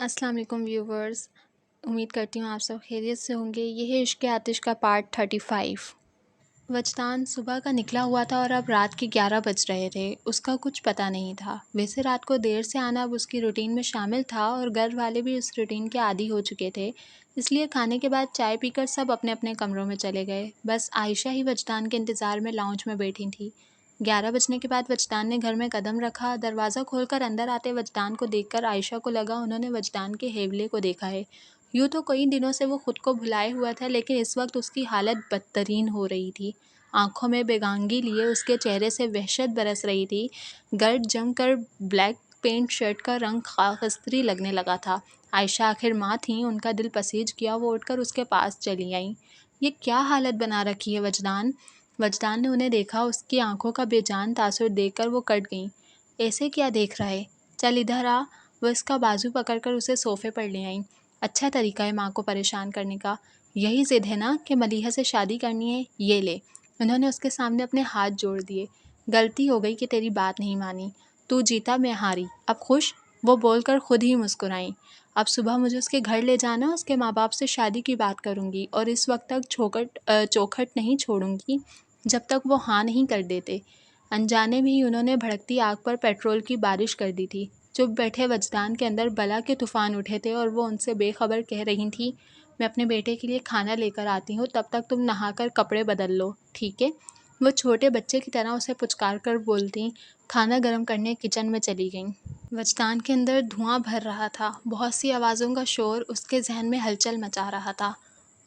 السلام علیکم ویورز، امید کرتی ہوں آپ سب خیریت سے ہوں گے۔ یہ ہے عشق آتش کا پارٹ 35۔ وجدان صبح کا نکلا ہوا تھا اور اب رات کے 11 بج رہے تھے۔ اس کا کچھ پتہ نہیں تھا۔ ویسے رات کو دیر سے آنا اب اس کی روٹین میں شامل تھا اور گھر والے بھی اس روٹین کے عادی ہو چکے تھے، اس لیے کھانے کے بعد چائے پی کر سب اپنے اپنے کمروں میں چلے گئے۔ بس عائشہ ہی وجدان کے انتظار میں لاؤنج میں بیٹھی تھی۔ 11 بجنے کے بعد وجدان نے گھر میں قدم رکھا۔ دروازہ کھول کر اندر آتے وجدان کو دیکھ کر عائشہ کو لگا انہوں نے وجدان کے ہیولے کو دیکھا ہے۔ یوں تو کئی دنوں سے وہ خود کو بھلائے ہوا تھا، لیکن اس وقت اس کی حالت بدترین ہو رہی تھی۔ آنکھوں میں بیگانگی لیے اس کے چہرے سے وحشت برس رہی تھی۔ گرد جم کر بلیک پینٹ شرٹ کا رنگ خاکستری لگنے لگا تھا۔ عائشہ آخر ماں تھیں، ان کا دل پسیج گیا۔ وہ اٹھ کر اس کے پاس چلی آئیں۔ یہ کیا حالت بنا رکھی ہے وجدان؟ وجدان نے انہیں دیکھا۔ اس کی آنکھوں کا بے جان تاثر دیکھ کر وہ کٹ گئیں۔ ایسے کیا دیکھ رہا ہے؟ چل ادھر آ۔ وہ اس کا بازو پکڑ کر اسے صوفے پر لے آئیں۔ اچھا طریقہ ہے ماں کو پریشان کرنے کا۔ یہی ضد ہے نا کہ ملیحہ سے شادی کرنی ہے؟ یہ لے۔ انہوں نے اس کے سامنے اپنے ہاتھ جوڑ دیے۔ غلطی ہو گئی کہ تیری بات نہیں مانی۔ تو جیتا میں ہاری، اب خوش؟ وہ بول کر خود ہی مسکرائیں۔ اب صبح مجھے اس کے گھر لے جانا، اس کے ماں باپ سے شادی کی بات کروں گی اور اس وقت تک چوکھٹ نہیں چھوڑوں گی جب تک وہ ہاں نہیں کر دیتے۔ انجانے میں ہی انہوں نے بھڑکتی آگ پر پیٹرول کی بارش کر دی تھی۔ چپ بیٹھے وجدان کے اندر بلا کے طوفان اٹھے تھے اور وہ ان سے بے خبر کہہ رہی تھی، میں اپنے بیٹے کے لیے کھانا لے کر آتی ہوں، تب تک تم نہا کر کپڑے بدل لو، ٹھیک ہے؟ وہ چھوٹے بچے کی طرح اسے پچکار کر بولتی کھانا گرم کرنے کچن میں چلی گئیں۔ وجدان کے اندر دھواں بھر رہا تھا۔ بہت سی آوازوں کا شور اس کے ذہن میں ہلچل مچا رہا تھا۔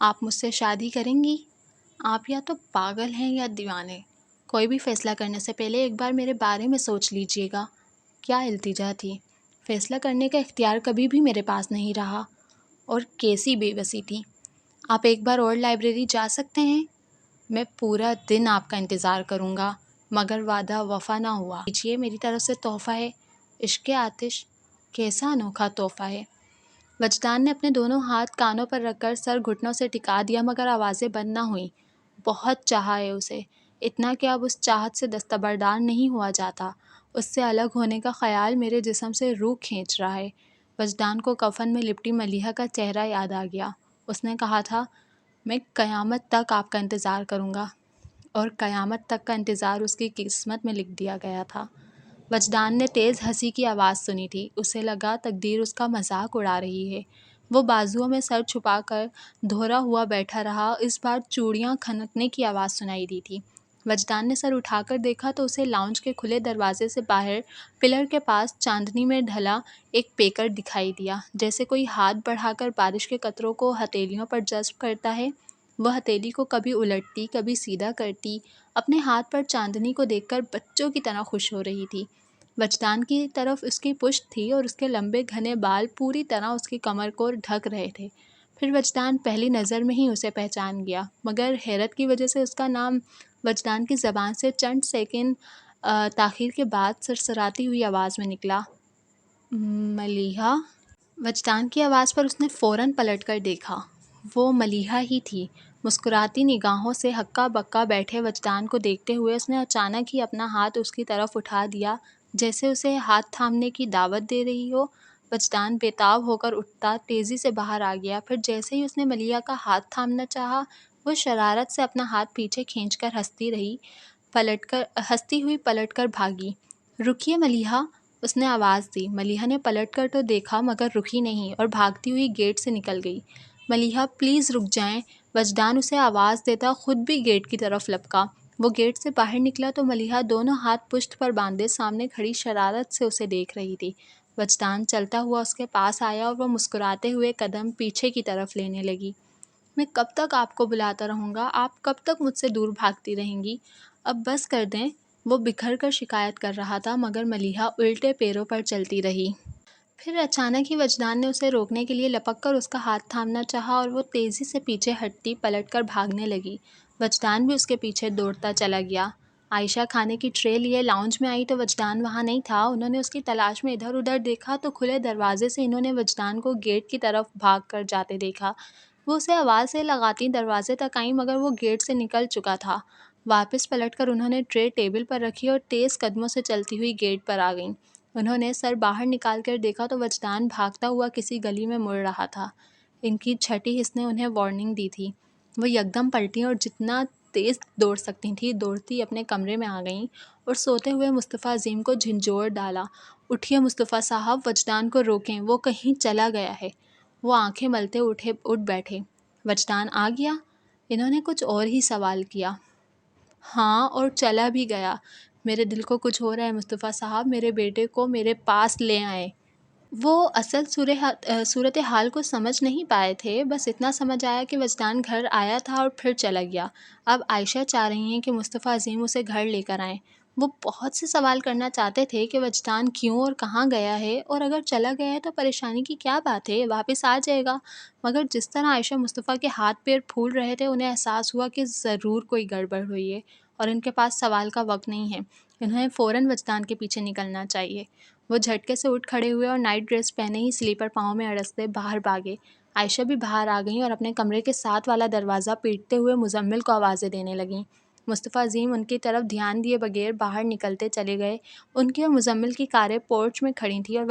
آپ مجھ سے شادی کریں گی؟ آپ یا تو پاگل ہیں یا دیوانے۔ کوئی بھی فیصلہ کرنے سے پہلے ایک بار میرے بارے میں سوچ لیجئے گا۔ کیا التجا تھی؟ فیصلہ کرنے کا اختیار کبھی بھی میرے پاس نہیں رہا، اور کیسی بے بسی تھی۔ آپ ایک بار اور لائبریری جا سکتے ہیں؟ میں پورا دن آپ کا انتظار کروں گا، مگر وعدہ وفا نہ ہوا۔ لیجئے، میری طرف سے تحفہ ہے۔ عشق آتش کیسا انوکھا تحفہ ہے۔ وجدان نے اپنے دونوں ہاتھ کانوں پر رکھ کر سر گھٹنوں سے ٹکا دیا، مگر آوازیں بند نہ ہوئیں۔ بہت چاہا ہے اسے، اتنا کہ اب اس چاہت سے دستبردار نہیں ہوا جاتا۔ اس سے الگ ہونے کا خیال میرے جسم سے روح کھینچ رہا ہے۔ وجدان کو کفن میں لپٹی ملیحہ کا چہرہ یاد آ گیا۔ اس نے کہا تھا، میں قیامت تک آپ کا انتظار کروں گا، اور قیامت تک کا انتظار اس کی قسمت میں لکھ دیا گیا تھا۔ وجدان نے تیز ہنسی کی آواز سنی تھی۔ اسے لگا تقدیر اس کا مذاق اڑا رہی ہے۔ وہ بازوؤں میں سر چھپا کر دھورا ہوا بیٹھا رہا۔ اس بار چوڑیاں کھنکنے کی آواز سنائی دی تھی۔ وجدان نے سر اٹھا کر دیکھا تو اسے لاؤنج کے کھلے دروازے سے باہر پلر کے پاس چاندنی میں ڈھلا ایک پیکر دکھائی دیا، جیسے کوئی ہاتھ بڑھا کر بارش کے قطروں کو ہتھیلیوں پر جذب کرتا ہے۔ وہ ہتھیلی کو کبھی الٹتی، کبھی سیدھا کرتی، اپنے ہاتھ پر چاندنی کو دیکھ کر بچوں کی طرح خوش ہو رہی تھی۔ وجدان کی طرف اس کی پشت تھی اور اس کے لمبے گھنے بال پوری طرح اس کی کمر کو ڈھک رہے تھے۔ پھر وجدان پہلی نظر میں ہی اسے پہچان گیا، مگر حیرت کی وجہ سے اس کا نام وجدان کی زبان سے چند سیکنڈ تاخیر کے بعد سرسراتی ہوئی آواز میں نکلا، ملیحہ؟ وجدان کی آواز پر اس نے فوراً پلٹ کر دیکھا۔ وہ ملیحہ ہی تھی۔ مسکراتی نگاہوں سے ہکا بکا بیٹھے وجدان کو دیکھتے ہوئے اس نے اچانک ہی اپنا ہاتھ اس کی طرف اٹھا دیا، جیسے اسے ہاتھ تھامنے کی دعوت دے رہی ہو۔ وجدان بے تاب ہو کر اٹھتا تیزی سے باہر آ گیا۔ پھر جیسے ہی اس نے ملیحہ کا ہاتھ تھامنا چاہا، وہ شرارت سے اپنا ہاتھ پیچھے کھینچ کر ہنستی ہوئی پلٹ کر بھاگی۔ رکیے ملیحہ، اس نے آواز دی۔ ملیحہ نے پلٹ کر تو دیکھا، مگر رکی نہیں اور بھاگتی ہوئی گیٹ سے نکل گئی۔ ملیحہ پلیز رک جائیں، وجدان اسے آواز دیتا خود بھی گیٹ کی طرف لپکا۔ وہ گیٹ سے باہر نکلا تو ملیحہ دونوں ہاتھ پشت پر باندھے سامنے کھڑی شرارت سے اسے دیکھ رہی تھی۔ وجدان چلتا ہوا اس کے پاس آیا اور وہ مسکراتے ہوئے قدم پیچھے کی طرف لینے لگی۔ میں کب تک آپ کو بلاتا رہوں گا؟ آپ کب تک مجھ سے دور بھاگتی رہیں گی؟ اب بس کر دیں، وہ بکھر کر شکایت کر رہا تھا، مگر ملیحہ الٹے پیروں پر چلتی رہی۔ پھر اچانک ہی وجدان نے اسے روکنے کے لیے لپک کر اس کا ہاتھ تھامنا چاہا اور وہ تیزی سے پیچھے ہٹتی پلٹ کر بھاگنے لگی۔ وجدان بھی اس کے پیچھے دوڑتا چلا گیا۔ عائشہ کھانے کی ٹرے لیے لاؤنج میں آئی تو وجدان وہاں نہیں تھا۔ انہوں نے اس کی تلاش میں ادھر ادھر دیکھا تو کھلے دروازے سے انہوں نے وجدان کو گیٹ کی طرف بھاگ کر جاتے دیکھا۔ وہ اسے آوازیں لگاتی دروازے تک آئیں، مگر وہ گیٹ سے نکل چکا تھا۔ واپس پلٹ کر انہوں نے ٹرے ٹیبل پر رکھی اور تیز قدموں سے چلتی ہوئی گیٹ پر آ گئیں۔ انہوں نے سر باہر نکال کر دیکھا تو وجدان بھاگتا ہوا کسی گلی میں مڑ رہا تھا۔ ان کی چھٹی حس نے انہیں وارننگ دی تھی۔ وہ یکدم پلٹیں اور جتنا تیز دوڑ سکتی تھیں دوڑتی اپنے کمرے میں آ گئیں اور سوتے ہوئے مصطفیٰ عظیم کو جھنجھوڑ ڈالا۔ اٹھیے مصطفیٰ صاحب، وجدان کو روکیں، وہ کہیں چلا گیا ہے۔ وہ آنکھیں ملتے اٹھ بیٹھے۔ وجدان آ گیا؟ انہوں نے کچھ اور ہی سوال کیا۔ ہاں، اور چلا بھی گیا۔ میرے دل کو کچھ ہو رہا ہے مصطفیٰ صاحب، میرے بیٹے کو میرے پاس لے آئیں۔ وہ اصل صورتحال کو سمجھ نہیں پائے تھے، بس اتنا سمجھ آیا کہ وجدان گھر آیا تھا اور پھر چلا گیا۔ اب عائشہ چاہ رہی ہیں کہ مصطفیٰ عظیم اسے گھر لے کر آئیں۔ وہ بہت سے سوال کرنا چاہتے تھے کہ وجدان کیوں اور کہاں گیا ہے، اور اگر چلا گیا ہے تو پریشانی کی کیا بات ہے، واپس آ جائے گا۔ مگر جس طرح عائشہ مصطفیٰ کے ہاتھ پیر پھول رہے تھے، انہیں احساس ہوا کہ ضرور کوئی گڑبڑ ہوئی ہے اور ان کے پاس سوال کا وقت نہیں ہے۔ انہیں فوراً وجدان کے پیچھے نکلنا چاہیے۔ وہ جھٹکے سے اٹھ کھڑے ہوئے اور نائٹ ڈریس پہنے ہی سلیپر پاؤں میں اڑستے باہر بھاگے۔ عائشہ بھی باہر آ گئیں اور اپنے کمرے کے ساتھ والا دروازہ پیٹتے ہوئے مزمل کو آوازیں دینے لگیں۔ مصطفیٰ عظیم ان کی طرف دھیان دیے بغیر باہر نکلتے چلے گئے۔ ان کی اور مزمل کی کاریں پورچ میں کھڑی تھیں اور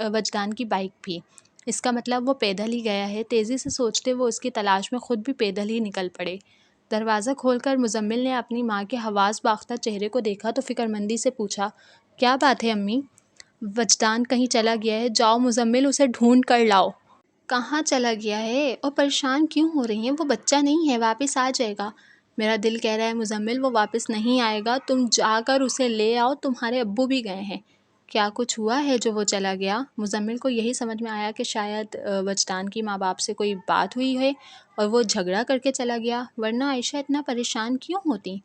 وجدان کی بائک بھی۔ اس کا مطلب وہ پیدل ہی گیا ہے۔ تیزی سے سوچتے وہ اس کی تلاش میں خود بھی پیدل ہی نکل پڑے۔ دروازہ کھول کر مزمل نے اپنی ماں کے حواس باختہ چہرے کو دیکھا تو فکرمندی سے پوچھا، کیا بات ہے امی؟ وجدان کہیں چلا گیا ہے، جاؤ مزمل اسے ڈھونڈ کر لاؤ۔ کہاں چلا گیا ہے اور پریشان کیوں ہو رہی ہیں؟ وہ بچہ نہیں ہے، واپس آ جائے گا۔ میرا دل کہہ رہا ہے مزمل وہ واپس نہیں آئے گا، تم جا کر اسے لے آؤ، تمہارے ابو بھی گئے ہیں۔ کیا کچھ ہوا ہے جو وہ چلا گیا؟ مزمل کو یہی سمجھ میں آیا کہ شاید وجدان کی ماں باپ سے کوئی بات ہوئی ہے اور وہ جھگڑا کر کے چلا گیا، ورنہ عائشہ اتنا پریشان کیوں ہوتی؟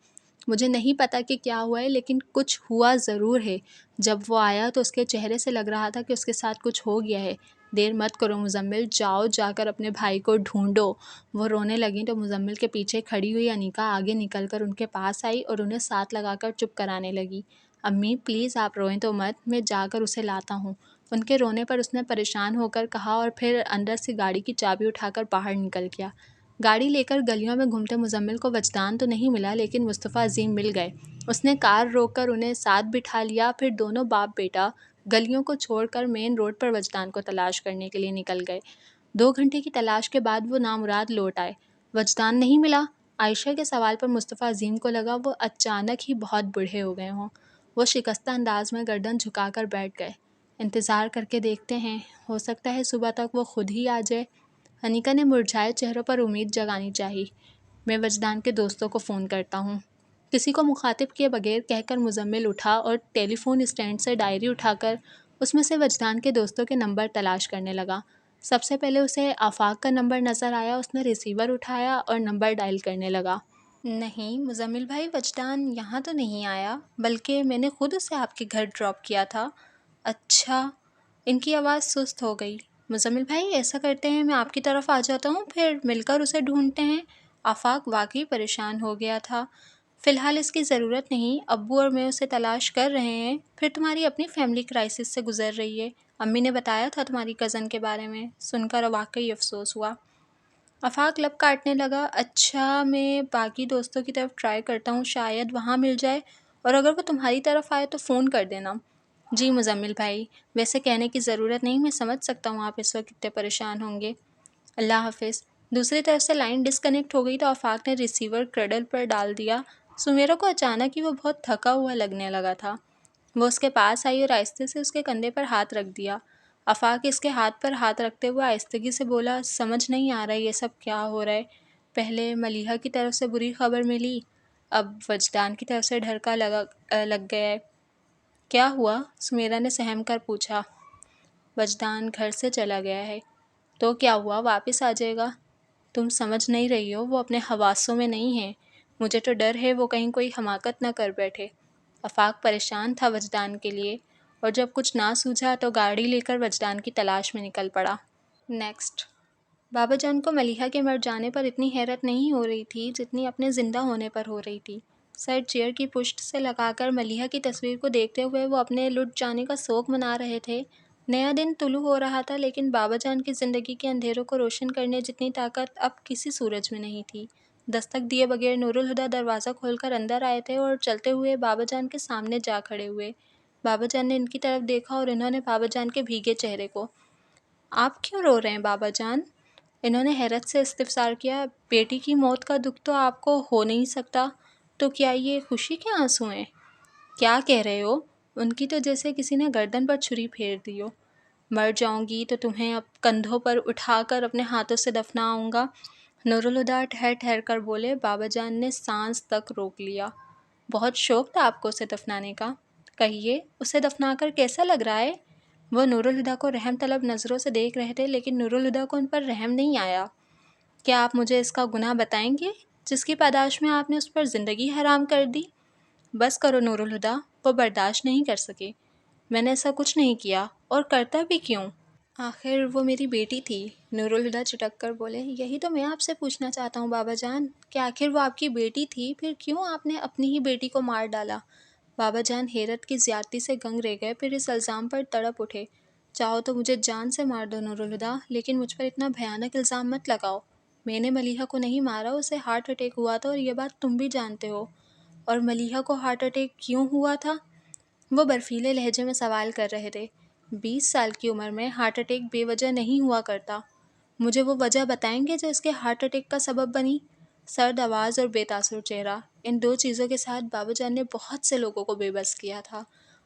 مجھے نہیں پتا کہ کیا ہوا ہے، لیکن کچھ ہوا ضرور ہے۔ جب وہ آیا تو اس کے چہرے سے لگ رہا تھا کہ اس کے ساتھ کچھ ہو گیا ہے۔ دیر مت کرو مزمل، جاؤ جا کر اپنے بھائی کو ڈھونڈو۔ وہ رونے لگیں تو مزمل کے پیچھے کھڑی ہوئی انیکا آگے نکل کر ان کے پاس آئی اور انہیں ساتھ لگا کر چپ کرانے لگی۔ امی پلیز آپ روئیں تو مت، میں جا کر اسے لاتا ہوں۔ ان کے رونے پر اس نے پریشان ہو کر کہا اور پھر اندر سے گاڑی کی چابی اٹھا کر باہر نکل گیا۔ گاڑی لے کر گلیوں میں گھومتے مزمل کو وجدان تو نہیں ملا، لیکن مصطفیٰ عظیم مل گئے۔ اس نے کار روک کر انہیں ساتھ بٹھا لیا، پھر دونوں باپ بیٹا گلیوں کو چھوڑ کر مین روڈ پر وجدان کو تلاش کرنے کے لیے نکل گئے۔ 2 گھنٹے کی تلاش کے بعد وہ نامراد لوٹ آئے۔ وجدان نہیں ملا؟ عائشہ کے سوال پر مصطفیٰ عظیم کو لگا وہ اچانک ہی بہت بوڑھے ہو گئے ہوں۔ وہ شکستہ انداز میں گردن جھکا کر بیٹھ گئے۔ انتظار کر کے دیکھتے ہیں، ہو سکتا ہے صبح تک وہ خود ہی آ جائے۔ انیکا نے مرجھائے چہروں پر امید جگانی چاہی۔ میں وجدان کے دوستوں کو فون کرتا ہوں۔ کسی کو مخاطب کیے بغیر کہہ کر مزمل اٹھا اور ٹیلی فون اسٹینڈ سے ڈائری اٹھا کر اس میں سے وجدان کے دوستوں کے نمبر تلاش کرنے لگا۔ سب سے پہلے اسے آفاق کا نمبر نظر آیا۔ اس نے ریسیور اٹھایا اور نمبر ڈائل کرنے لگا۔ نہیں مزمل بھائی، وجدان یہاں تو نہیں آیا، بلکہ میں نے خود اسے آپ کے گھر ڈراپ کیا تھا۔ اچھا؟ ان کی آواز سست ہو گئی۔ مزمل بھائی ایسا کرتے ہیں، میں آپ کی طرف آ جاتا ہوں، پھر مل کر اسے ڈھونڈتے ہیں۔ آفاق واقعی پریشان ہو گیا تھا۔ فی الحال اس کی ضرورت نہیں، ابو اور میں اسے تلاش کر رہے ہیں۔ پھر تمہاری اپنی فیملی کرائسس سے گزر رہی ہے، امی نے بتایا تھا تمہاری کزن کے بارے میں، سن کر واقعی افسوس ہوا۔ آفاق لب کاٹنے لگا۔ اچھا، میں باقی دوستوں کی طرف ٹرائی کرتا ہوں، شاید وہاں مل جائے، اور اگر وہ تمہاری طرف آئے تو فون کر دینا۔ جی مزمل بھائی، ویسے کہنے کی ضرورت نہیں، میں سمجھ سکتا ہوں آپ اس وقت کتنے پریشان ہوں گے۔ اللہ حافظ۔ دوسری طرف سے لائن ڈسکنیکٹ ہو گئی تو آفاق نے ریسیور کریڈل پر ڈال دیا۔ سمیرا کو اچانک ہی وہ بہت تھکا ہوا لگنے لگا تھا۔ وہ اس کے پاس آئی اور آہستہ سے اس کے کندھے پر ہاتھ رکھ دیا۔ آفاق اس کے ہاتھ پر ہاتھ رکھتے ہوئے آہستگی سے بولا، سمجھ نہیں آ رہا یہ سب کیا ہو رہا ہے۔ پہلے ملیحہ کی طرف سے بری خبر ملی، اب وجدان کی طرف سے ڈھرکا لگ گیا ہے۔ کیا ہوا؟ سمیرا نے سہم کر پوچھا۔ وجدان گھر سے چلا گیا ہے۔ تو کیا ہوا، واپس آ جائے گا؟ تم سمجھ نہیں رہی ہو، وہ اپنے حواسوں میں نہیں ہے۔ مجھے تو ڈر ہے وہ کہیں کوئی حماقت نہ کر بیٹھے۔ آفاق پریشان تھا وجدان کے لیے، اور جب کچھ نہ سوجھا تو گاڑی لے کر وجدان کی تلاش میں نکل پڑا۔ نیکسٹ۔ بابا جان کو ملیحہ کے مر جانے پر اتنی حیرت نہیں ہو رہی تھی جتنی اپنے زندہ ہونے پر ہو رہی تھی۔ سر چیئر کی پشت سے لگا کر ملیحہ کی تصویر کو دیکھتے ہوئے وہ اپنے لٹ جانے کا سوگ منا رہے تھے۔ نیا دن طلوع ہو رہا تھا، لیکن بابا جان کی زندگی کے اندھیروں کو روشن کرنے جتنی طاقت اب کسی سورج میں نہیں تھی۔ دستک دیے بغیر نور الہدیٰ دروازہ کھول کر اندر آئے تھے اور چلتے ہوئے بابا جان کے سامنے جا کھڑے ہوئے۔ بابا جان نے ان کی طرف دیکھا اور انہوں نے بابا جان کے بھیگے چہرے کو آپ کیوں رو رہے ہیں بابا جان؟ انہوں نے حیرت سے استفسار کیا۔ بیٹی کی موت کا دکھ تو آپ کو ہو نہیں سکتا، تو کیا یہ خوشی کے آنسو ہیں؟ کیا کہہ رہے ہو؟ ان کی تو جیسے کسی نے گردن پر چھری پھیر دی ہو۔ مر جاؤں گی تو تمہیں اب کندھوں پر اٹھا کر اپنے ہاتھوں سے دفناؤں گا۔ نور الہدیٰ ٹھہر ٹھہر کر بولے۔ بابا جان نے سانس تک روک لیا۔ بہت شوق تھا آپ کو اسے دفنانے کا؟ کہیے، اسے دفنا کر کیسا لگ رہا ہے؟ وہ نور الہدیٰ کو رحم طلب نظروں سے دیکھ رہے تھے، لیکن نور الہدیٰ کو ان پر رحم نہیں آیا۔ کیا آپ مجھے اس کا گناہ بتائیں گے جس کی پاداش میں آپ نے اس پر زندگی حرام کر دی؟ بس کرو نور الہدیٰ، وہ برداشت نہیں کر سکے۔ میں نے ایسا کچھ نہیں کیا، اور کرتا بھی کیوں؟ آخر وہ میری بیٹی تھی، نور الہدیٰ چٹک کر بولے۔ یہی تو میں آپ سے پوچھنا چاہتا ہوں بابا جان، کہ آخر وہ آپ کی بیٹی تھی، پھر کیوں آپ نے اپنی ہی بیٹی کو مار ڈالا؟ بابا جان حیرت کی زیادتی سے گنگ رہ گئے، پھر اس الزام پر تڑپ اٹھے۔ چاہو تو مجھے جان سے مار دو نور الہدیٰ، لیکن مجھ پر اتنا بھیانک الزام مت لگاؤ۔ میں نے ملیحہ کو نہیں مارا، اسے ہارٹ اٹیک ہوا تھا، اور یہ بات تم بھی جانتے ہو۔ اور ملیحہ کو ہارٹ اٹیک کیوں ہوا تھا؟ وہ برفیلے لہجے میں سوال کر رہے تھے۔ 20 سال کی عمر میں ہارٹ اٹیک بے وجہ نہیں ہوا کرتا۔ مجھے وہ وجہ بتائیں گے جو اس کے ہارٹ اٹیک کا سبب بنی؟ سرد آواز اور بے تاثر چہرہ، ان دو چیزوں کے ساتھ بابا جان نے بہت سے لوگوں کو بے بس کیا تھا۔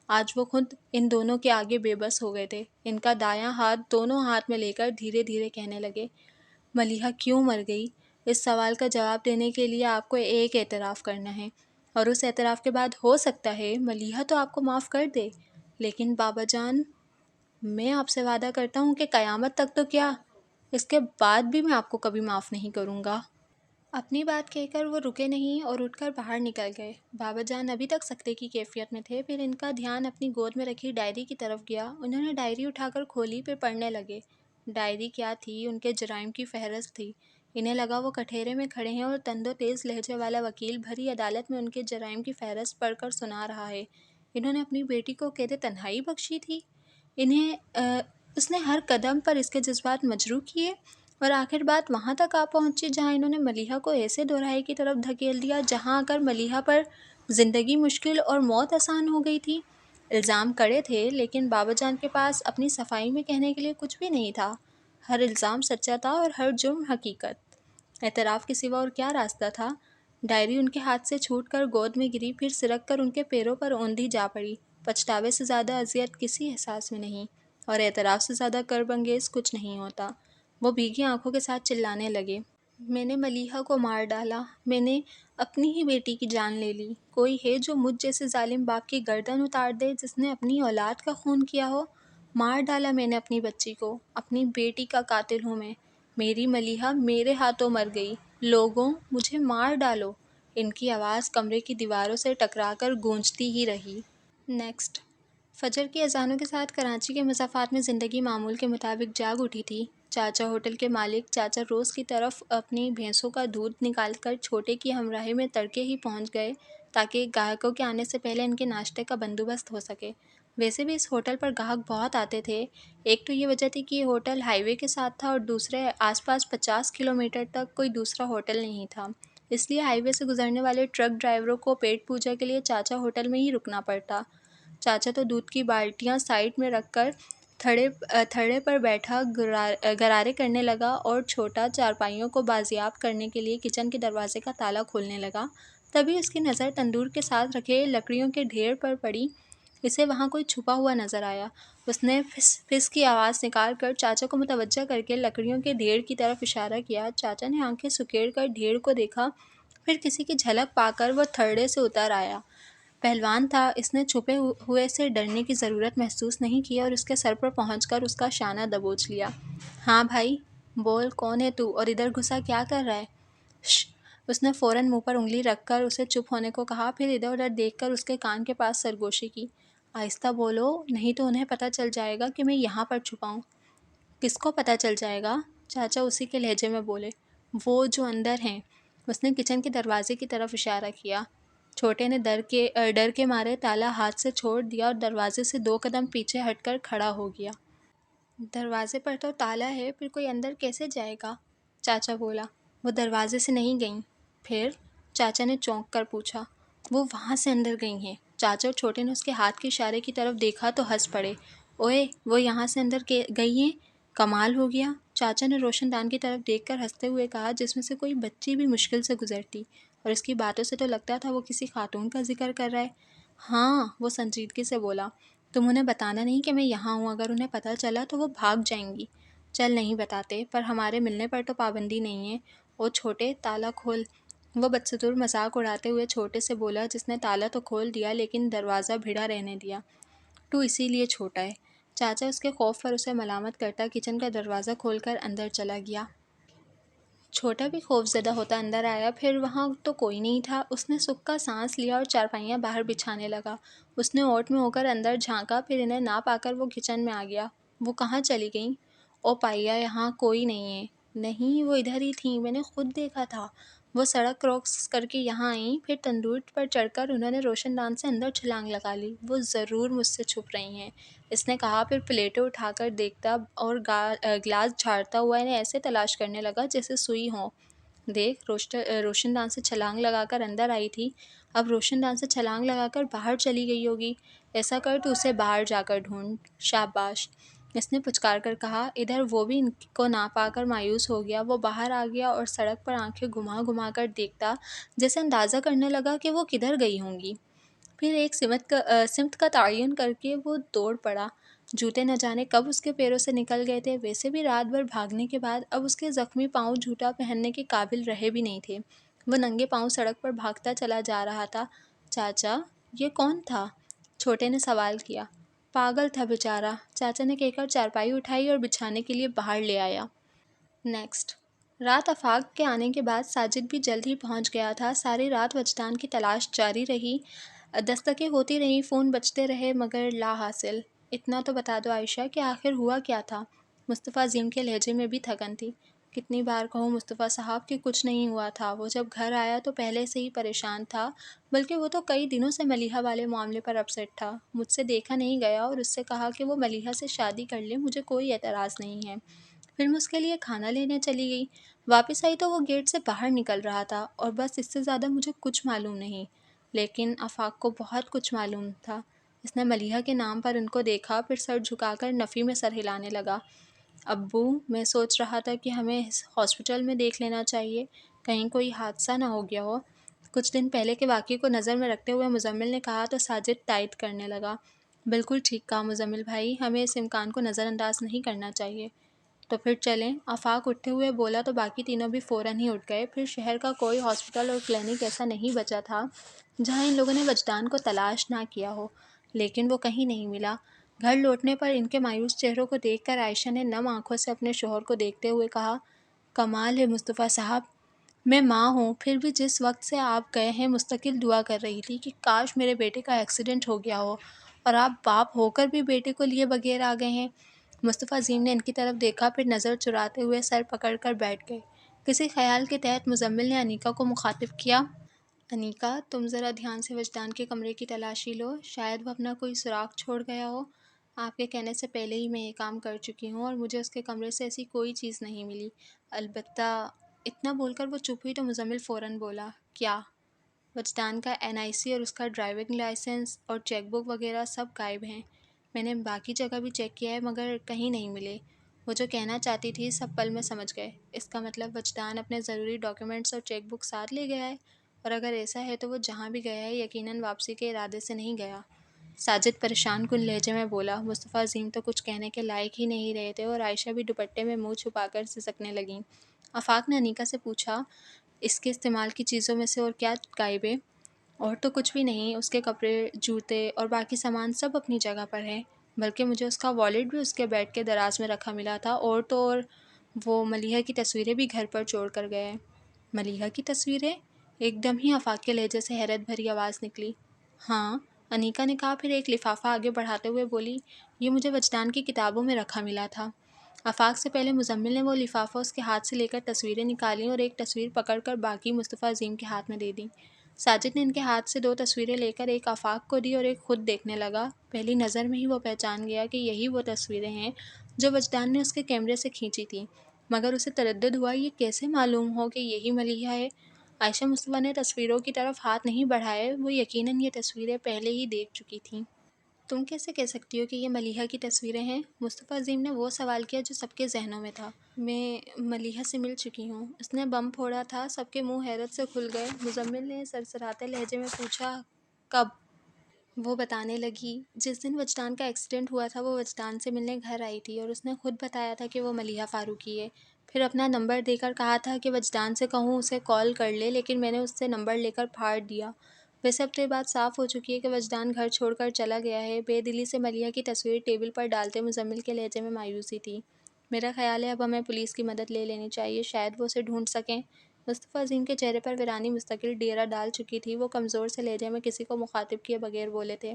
آج وہ خود ان دونوں کے آگے بے بس ہو گئے تھے۔ ان کا دایاں ہاتھ دونوں ہاتھ میں لے کر دھیرے دھیرے کہنے لگے، ملیحہ کیوں مر گئی؟ اس سوال کا جواب دینے کے لیے آپ کو ایک اعتراف کرنا ہے، اور اس اعتراف کے بعد ہو سکتا ہے ملیحہ تو آپ کو معاف کر دے، لیکن بابا جان، میں آپ سے وعدہ کرتا ہوں کہ قیامت تک تو کیا، اس کے بعد بھی میں آپ کو کبھی معاف نہیں کروں گا۔ اپنی بات کہہ کر وہ رکے نہیں اور اٹھ کر باہر نکل گئے۔ بابا جان ابھی تک سکتے کی کیفیت میں تھے، پھر ان کا دھیان اپنی گود میں رکھی ڈائری کی طرف گیا۔ انہوں نے ڈائری اٹھا کر کھولی، پھر پڑھنے لگے۔ ڈائری کیا تھی؟ ان کے جرائم کی فہرست تھی۔ انہیں لگا وہ کٹہرے میں کھڑے ہیں اور تند و تیز لہجے والا وکیل بھری عدالت میں ان کے جرائم کی فہرست پڑھ کر سنا رہا ہے۔ انہوں نے اپنی بیٹی کو قید تنہائی بخشی تھی؟ اس نے ہر قدم پر اس کے جذبات مجروح کیے، اور آخر بات وہاں تک آ پہنچی جہاں انہوں نے ملیحہ کو ایسے دوراہے کی طرف دھکیل دیا جہاں اگر ملیحہ پر زندگی مشکل اور موت آسان ہو گئی تھی۔ الزام کڑے تھے، لیکن بابا جان کے پاس اپنی صفائی میں کہنے کے لیے کچھ بھی نہیں تھا۔ ہر الزام سچا تھا اور ہر جرم حقیقت۔ اعتراف کے سوا اور کیا راستہ تھا؟ ڈائری ان کے ہاتھ سے چھوٹ کر گود میں گری، پھر سرک کر ان کے پیروں پر اوندھی جا پڑی۔ پچھتاوے سے زیادہ اذیت کسی احساس میں نہیں، اور اعتراف سے زیادہ کرب انگیز کچھ نہیں ہوتا۔ وہ بھیگی آنکھوں کے ساتھ چلانے لگے، میں نے ملیحہ کو مار ڈالا، میں نے اپنی ہی بیٹی کی جان لے لی۔ کوئی ہے جو مجھ جیسے ظالم باپ کی گردن اتار دے جس نے اپنی اولاد کا خون کیا ہو؟ مار ڈالا میں نے اپنی بچی کو، اپنی بیٹی کا قاتل ہوں میں۔ میری ملیحہ میرے ہاتھوں مر گئی۔ لوگوں، مجھے مار ڈالو۔ ان کی آواز کمرے کی دیواروں سے ٹکرا کر گونجتی ہی رہی۔ نیکسٹ۔ فجر کی اذانوں کے ساتھ کراچی کے مضافات میں زندگی معمول کے مطابق جاگ اٹھی تھی۔ چاچا ہوٹل کے مالک چاچا روز کی طرف اپنی بھینسوں کا دودھ نکال کر چھوٹے کی ہمراہی میں تڑکے ہی پہنچ گئے تاکہ گاہکوں کے آنے سے پہلے ان کے ناشتے کا بندوبست ہو سکے۔ ویسے بھی اس ہوٹل پر گاہک بہت آتے تھے۔ ایک تو یہ وجہ تھی کہ یہ ہوٹل ہائی وے کے ساتھ تھا، اور دوسرے آس پاس 50 کلومیٹر تک کوئی دوسرا ہوٹل نہیں تھا، اس لیے ہائی وے سے گزرنے والے ٹرک ڈرائیوروں کو پیٹ پوجا کے لیے چاچا ہوٹل میں ہی رکنا پڑتا۔ چاچا تو دودھ کی بالٹیاں سائڈ میں رکھ کر تھڑے پر بیٹھا غرارے کرنے لگا اور چھوٹا چارپائیوں کو بازیاب کرنے کے لیے کچن کے دروازے کا تالا کھولنے لگا۔ تبھی اس کی نظر تندور کے ساتھ رکھے لکڑیوں کے ڈھیر پر پڑی۔ اسے وہاں کوئی چھپا ہوا نظر آیا۔ اس نے فس فس کی آواز نکال کر چاچا کو متوجہ کر کے لکڑیوں کے ڈھیر کی طرف اشارہ کیا۔ چاچا نے آنکھیں سکیڑ کر ڈھیر کو دیکھا، پھر کسی کی جھلک پا کر وہ تھڑے سے اتر آیا۔ پہلوان تھا، اس نے چھپے ہوئے سے ڈرنے کی ضرورت محسوس نہیں کی اور اس کے سر پر پہنچ کر اس کا شانہ دبوچ لیا۔ ہاں بھائی، بول، کون ہے تو اور ادھر گھسا کیا کر رہا ہے؟ شش! اس نے فوراً منہ پر انگلی رکھ کر اسے چپ ہونے کو کہا، پھر ادھر ادھر دیکھ کر اس کے کان کے پاس سرگوشی کی۔ آہستہ بولو، نہیں تو انہیں پتہ چل جائے گا کہ میں یہاں پر چھپا ہوں۔ کس کو پتہ چل جائے گا؟ چاچا اسی کے لہجے میں بولے۔ وہ جو اندر ہیں۔ اس نے کچن کے دروازے کی طرف اشارہ کیا۔ چھوٹے نے ڈر کے مارے تالا ہاتھ سے چھوڑ دیا اور دروازے سے 2 قدم پیچھے ہٹ کر کھڑا ہو گیا۔ دروازے پر تو تالا ہے، پھر کوئی اندر کیسے جائے گا؟ چاچا بولا۔ وہ دروازے سے نہیں گئیں۔ پھر؟ چاچا نے چونک کر پوچھا۔ وہ وہاں سے اندر گئی ہیں، چاچا اور چھوٹے نے اس کے ہاتھ کے اشارے کی طرف دیکھا تو ہنس پڑے۔ اوئے وہ یہاں سے اندر گئی ہیں، کمال ہو گیا۔ چاچا نے روشن دان کی طرف دیکھ کر ہنستے ہوئے کہا جس میں سے کوئی بچی بھی مشکل سے گزرتی، اور اس کی باتوں سے تو لگتا تھا وہ کسی خاتون کا ذکر کر رہا ہے۔ ہاں، وہ سنجیدگی سے بولا، تم انہیں بتانا نہیں کہ میں یہاں ہوں، اگر انہیں پتہ چلا تو وہ بھاگ جائیں گی۔ چل نہیں بتاتے، پر ہمارے ملنے پر تو پابندی نہیں ہے۔ او چھوٹے، تالا کھول۔ وہ بدستور مذاق اڑاتے ہوئے چھوٹے سے بولا جس نے تالا تو کھول دیا لیکن دروازہ بھیڑا رہنے دیا۔ تو اسی لیے چھوٹا ہے۔ چاچا اس کے خوف پر اسے ملامت کرتا کچن کا دروازہ کھول کر اندر چلا گیا۔ چھوٹا بھی خوف زدہ ہوتا اندر آیا، پھر وہاں تو کوئی نہیں تھا۔ اس نے سکھ کا سانس لیا اور چارپائیاں باہر بچھانے لگا۔ اس نے اوٹ میں ہو کر اندر جھانکا، پھر انہیں نہ پا کر وہ کچن میں آ گیا۔ وہ کہاں چلی گئیں؟ او پائیا، یہاں کوئی نہیں ہے۔ نہیں، وہ ادھر ہی تھیں، میں نے خود دیکھا تھا۔ وہ سڑک کراس کر کے یہاں آئیں، پھر تندور پر چڑھ کر انہوں نے روشن دان سے اندر چھلانگ لگا لی۔ وہ ضرور مجھ سے چھپ رہی ہیں، اس نے کہا، پھر پلیٹیں اٹھا کر دیکھتا اور گلاس جھاڑتا ہوا انہیں ایسے تلاش کرنے لگا جیسے سوئی ہو۔ دیکھ، روشن دان سے چھلانگ لگا کر اندر آئی تھی، اب روشن دان سے چھلانگ لگا کر باہر چلی گئی ہوگی۔ ایسا کر تو اسے باہر جا کر ڈھونڈ۔ شاباش، اس نے پچکار کر کہا۔ ادھر وہ بھی ان کو نہ پا کر مایوس ہو گیا۔ وہ باہر آ گیا اور سڑک پر آنکھیں گھما گھما کر دیکھتا جیسے اندازہ کرنے لگا کہ وہ کدھر گئی ہوں گی۔ پھر ایک سمت کا تعین کر کے وہ دوڑ پڑا۔ جوتے نہ جانے کب اس کے پیروں سے نکل گئے تھے، ویسے بھی رات بھر بھاگنے کے بعد اب اس کے زخمی پاؤں جوتا پہننے کے قابل رہے بھی نہیں تھے۔ وہ ننگے پاؤں سڑک پر بھاگتا چلا جا رہا تھا۔ چاچا، یہ کون تھا؟ چھوٹے نے سوال کیا۔ پاگل تھا بیچارہ، چاچا نے کہہ کر چارپائی اٹھائی اور بچھانے کے لیے باہر لے آیا۔ نیکسٹ۔ رات آفاق کے آنے کے بعد ساجد بھی جلد ہی پہنچ گیا تھا۔ ساری رات وجدان کی تلاش جاری رہی، دستکیں ہوتی رہیں، فون بجتے رہے، مگر لا حاصل۔ اتنا تو بتا دو عائشہ کہ آخر ہوا کیا تھا؟ مصطفیٰ عظیم کے لہجے میں بھی تھکن تھی۔ کتنی بار کہوں مصطفیٰ صاحب کہ کچھ نہیں ہوا تھا، وہ جب گھر آیا تو پہلے سے ہی پریشان تھا، بلکہ وہ تو کئی دنوں سے ملیحہ والے معاملے پر اپسیٹ تھا۔ مجھ سے دیکھا نہیں گیا اور اس سے کہا کہ وہ ملیحہ سے شادی کر لے، مجھے کوئی اعتراض نہیں ہے۔ پھر میں اس کے لیے کھانا لینے چلی گئی، واپس آئی تو وہ گیٹ سے باہر نکل رہا تھا، اور بس اس سے زیادہ مجھے کچھ معلوم نہیں۔ لیکن آفاق کو بہت کچھ معلوم تھا۔ اس نے ملیحہ کے نام پر ان کو دیکھا، پھر سر جھکا کر نفی میں سر ہلانے لگا۔ ابو، میں سوچ رہا تھا کہ ہمیں ہاسپٹل میں دیکھ لینا چاہیے، کہیں کوئی حادثہ نہ ہو گیا ہو۔ کچھ دن پہلے کے واقعے کو نظر میں رکھتے ہوئے مزمل نے کہا تو ساجد تائید کرنے لگا۔ بالکل ٹھیک کہا مزمل بھائی، ہمیں اس امکان کو نظر انداز نہیں کرنا چاہیے۔ تو پھر چلیں، آفاق اٹھتے ہوئے بولا تو باقی تینوں بھی فوراً ہی اٹھ گئے۔ پھر شہر کا کوئی ہاسپٹل اور کلینک ایسا نہیں بچا تھا جہاں ان لوگوں نے وجدان کو تلاش نہ کیا ہو، لیکن وہ کہیں نہیں ملا۔ گھر لوٹنے پر ان کے مایوس چہروں کو دیکھ کر عائشہ نے نم آنکھوں سے اپنے شوہر کو دیکھتے ہوئے کہا، کمال ہے مصطفیٰ صاحب، میں ماں ہوں، پھر بھی جس وقت سے آپ گئے ہیں مستقل دعا کر رہی تھی کہ کاش میرے بیٹے کا ایکسیڈنٹ ہو گیا ہو، اور آپ باپ ہو کر بھی بیٹے کو لیے بغیر آ گئے ہیں۔ مصطفیٰ عظیم نے ان کی طرف دیکھا، پھر نظر چراتے ہوئے سر پکڑ کر بیٹھ گئے۔ کسی خیال کے تحت مزمل نے انیکا کو مخاطب کیا۔ انیکا، تم ذرا دھیان سے وجدان کے کمرے کی تلاشی لو، شاید وہ اپنا کوئی سراغ چھوڑ گیا ہو۔ آپ کے کہنے سے پہلے ہی میں یہ کام کر چکی ہوں اور مجھے اس کے کمرے سے ایسی کوئی چیز نہیں ملی۔ البتہ… اتنا بول کر وہ چپ ہوئی تو مزمل فوراً بولا، کیا؟ وجدان کا NIC اور اس کا ڈرائیونگ لائسنس اور چیک بک وغیرہ سب غائب ہیں۔ میں نے باقی جگہ بھی چیک کیا ہے مگر کہیں نہیں ملے۔ وہ جو کہنا چاہتی تھی سب پل میں سمجھ گئے۔ اس کا مطلب وجدان اپنے ضروری ڈاکیومنٹس اور چیک بک ساتھ لے گیا ہے، اور اگر ایسا ہے تو وہ جہاں بھی گیا ہے یقیناً واپسی کے ارادے سے نہیں گیا۔ ساجد پریشان کن لہجے میں بولا۔ مصطفیٰ عظیم تو کچھ کہنے کے لائق ہی نہیں رہے تھے اور عائشہ بھی دوپٹے میں منہ چھپا کر سسکنے لگیں۔ آفاق نے انیکا سے پوچھا، اس کے استعمال کی چیزوں میں سے اور کیا غائب ہے؟ اور تو کچھ بھی نہیں، اس کے کپڑے، جوتے اور باقی سامان سب اپنی جگہ پر ہے، بلکہ مجھے اس کا والیٹ بھی اس کے بیڈ کے دراز میں رکھا ملا تھا، اور تو اور وہ ملیحہ کی تصویریں بھی گھر پر چھوڑ کر گئے۔ ملیحہ کی تصویریں؟ ایک دم ہی آفاق کے لہجے سے حیرت بھری آواز نکلی۔ ہاں، انیکا نے کہا، پھر ایک لفافہ آگے بڑھاتے ہوئے بولی، یہ مجھے وجدان کی کتابوں میں رکھا ملا تھا۔ آفاق سے پہلے مزمل نے وہ لفافہ اس کے ہاتھ سے لے کر تصویریں نکالیں اور ایک تصویر پکڑ کر باقی مصطفیٰ عظیم کے ہاتھ میں دے دیں۔ ساجد نے ان کے ہاتھ سے 2 تصویریں لے کر ایک آفاق کو دی اور ایک خود دیکھنے لگا۔ پہلی نظر میں ہی وہ پہچان گیا کہ یہی وہ تصویریں ہیں جو وجدان نے اس کے کیمرے سے کھینچی تھیں، مگر اسے تردد ہوا، یہ کیسے معلوم ہو کہ یہی ملیحہ ہے؟ عائشہ مصطفیٰ نے تصویروں کی طرف ہاتھ نہیں بڑھائے، وہ یقیناً یہ تصویریں پہلے ہی دیکھ چکی تھیں۔ تم کیسے کہہ سکتی ہو کہ یہ ملیحہ کی تصویریں ہیں؟ مصطفیٰ عظیم نے وہ سوال کیا جو سب کے ذہنوں میں تھا۔ میں ملیحہ سے مل چکی ہوں، اس نے بم پھوڑا تھا۔ سب کے منہ حیرت سے کھل گئے۔ مزمل نے سرسراتے لہجے میں پوچھا، کب؟ وہ بتانے لگی، جس دن وجدان کا ایکسیڈنٹ ہوا تھا وہ وجدان سے ملنے گھر آئی تھی اور اس نے خود بتایا تھا کہ وہ ملیحہ فاروقی ہے۔ پھر اپنا نمبر دے کر کہا تھا کہ وجدان سے کہوں اسے کال کر لے، لیکن میں نے اس سے نمبر لے کر پھاڑ دیا۔ ویسے اب تو یہ بات صاف ہو چکی ہے کہ وجدان گھر چھوڑ کر چلا گیا ہے۔ بے دلی سے ملیحہ کی تصویر ٹیبل پر ڈالتے مزمل کے لہجے میں مایوسی تھی۔ میرا خیال ہے اب ہمیں پولیس کی مدد لے لینی چاہیے، شاید وہ اسے ڈھونڈ سکیں۔ مصطفیٰ عظیم کے چہرے پر ویرانی مستقل ڈیرہ ڈال چکی تھی۔ وہ کمزور سے لہجے میں کسی کو مخاطب کیے بغیر بولے تھے۔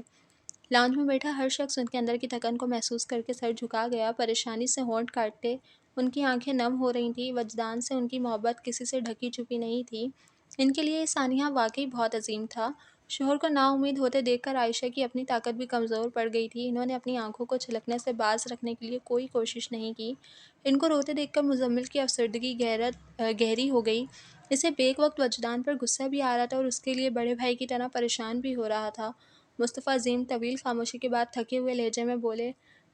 لاؤنج میں بیٹھا ہر شخص ان کے اندر کی تھکن کو محسوس کر کے سر جھکا گیا۔ پریشانی سے ہونٹ کاٹتے ان کی آنکھیں نم ہو رہی تھیں۔ وجدان سے ان کی محبت کسی سے ڈھکی چھپی نہیں تھی۔ ان کے لیے یہ سانحہ واقعی بہت عظیم تھا۔ شوہر کو نا امید ہوتے دیکھ کر عائشہ کی اپنی طاقت بھی کمزور پڑ گئی تھی۔ انہوں نے اپنی آنکھوں کو چھلکنے سے باز رکھنے کے لیے کوئی کوشش نہیں کی۔ ان کو روتے دیکھ کر مزمل کی افسردگی گہری ہو گئی۔ اسے بیک وقت وجدان پر غصہ بھی آ رہا تھا اور اس کے لیے بڑے بھائی کی طرح پریشان بھی ہو رہا تھا۔ مصطفیٰ عظیم طویل خاموشی کے بعد تھکے ہوئے لہجے میں بولے،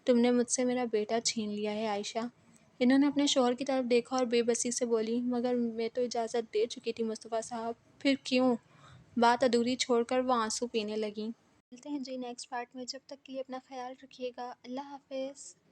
تم نے مجھ سے میرا بیٹا چھین لیا ہے عائشہ۔ انہوں نے اپنے شوہر کی طرف دیکھا اور بے بسی سے بولی، مگر میں تو اجازت دے چکی تھی مصطفیٰ صاحب، پھر کیوں؟ بات ادھوری چھوڑ کر وہ آنسو پینے لگیں۔ ملتے ہیں جی نیکسٹ پارٹ میں، جب تک کے لیے اپنا خیال رکھیے گا۔ اللہ حافظ۔